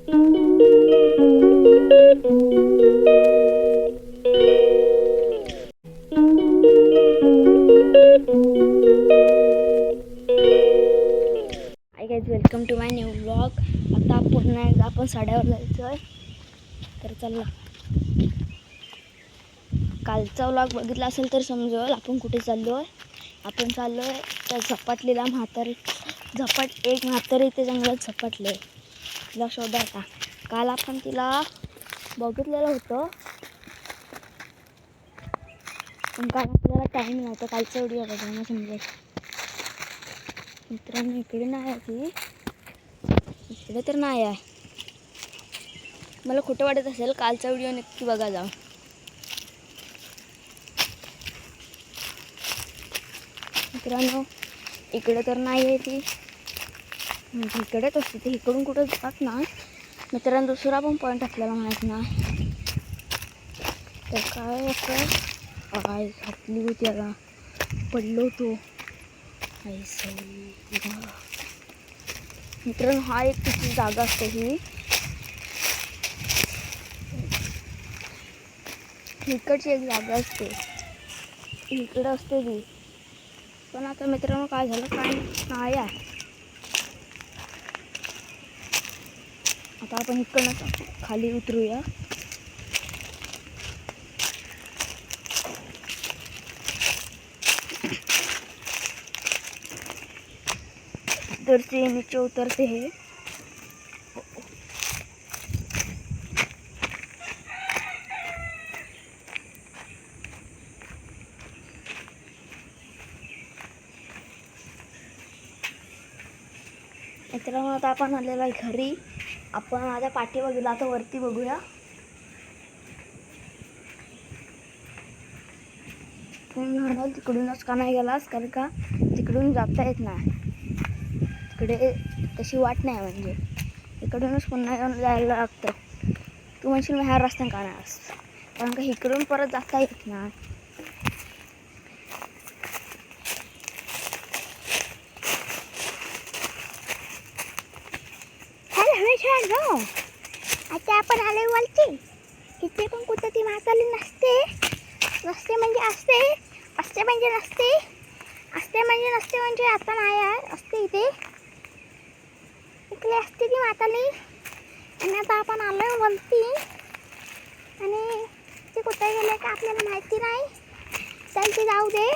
Welcome to my new vlog. आता पुन्हा एकदा आपण साड्यावर जायचं आहे. तर चला, कालचा व्लॉग बघितला असेल तर समजेल आपण कुठे चाललो आहे. आपण चाललो आहे त्या झपाटलेला एक म्हातारी ते जंगलात झपाटले. तिला शोधायचा. काल आपण तिला बघितलेलं होतं, पण काल आपल्याला टाईम नव्हता. कालचा व्हिडिओ बघायला समजेल. मित्रांनो, इकडे नाही आहे ती, इकडे तर नाही आहे. मला खोटं वाटत असेल, कालचा व्हिडिओ नक्की बघा जाऊ. मित्रांनो, इकडे तर नाही आहे ती, म्हणजे इकडेच असते ती. इकडून कुठं जात ना. मित्रांनो, दुसरा पण पॉईंट आपल्याला माहीत ना. तर काय असं आई घातली होती, त्याला पडलो तो. मित्रांनो, हा एक तिची जागा असते. ही इकडची एक जागा असते, इकडं असते ती. पण आता मित्रांनो काय झालं काय नाही आहे. आता आपण इकडनं खाली उतरूया. इधर से नीचे उतरते हैं. मित्रांनो, आता आपण आलेलो आहे घरी. आपण माझ्या पाठी बघितला, आता वरती बघूया. तुम्ही म्हणाल तिकडूनच का नाही गेलास, कारण का तिकडून जाता येत नाही. तिकडे तशी वाट नाही, म्हणजे इकडूनच पुन्हा जायला लागतं. तू म्हणशील मग ह्या रस्त्याने का नाही, कारण का इकडून परत जाता येत नाही. आता आपण आले वरती. इथे पण कुठं ती म्हातारी नसते. नसते म्हणजे असते, असते म्हणजे नसते, असते म्हणजे नसते, म्हणजे आता नाही आहे, असते इथे. इकडे असते ती म्हातारी. आणि आता आपण आलो वरती, आणि ते कुठे गेले का आपल्याला माहिती नाही. तर ते जाऊ दे.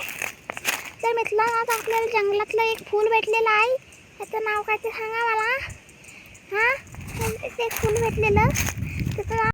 तर मित्रांनो, आता आपल्याला जंगलातलं एक फूल भेटलेलं आहे. त्याचं नाव काय ते सांगा मला. हां, ते फूल भेटलेलं, त्याचं नाव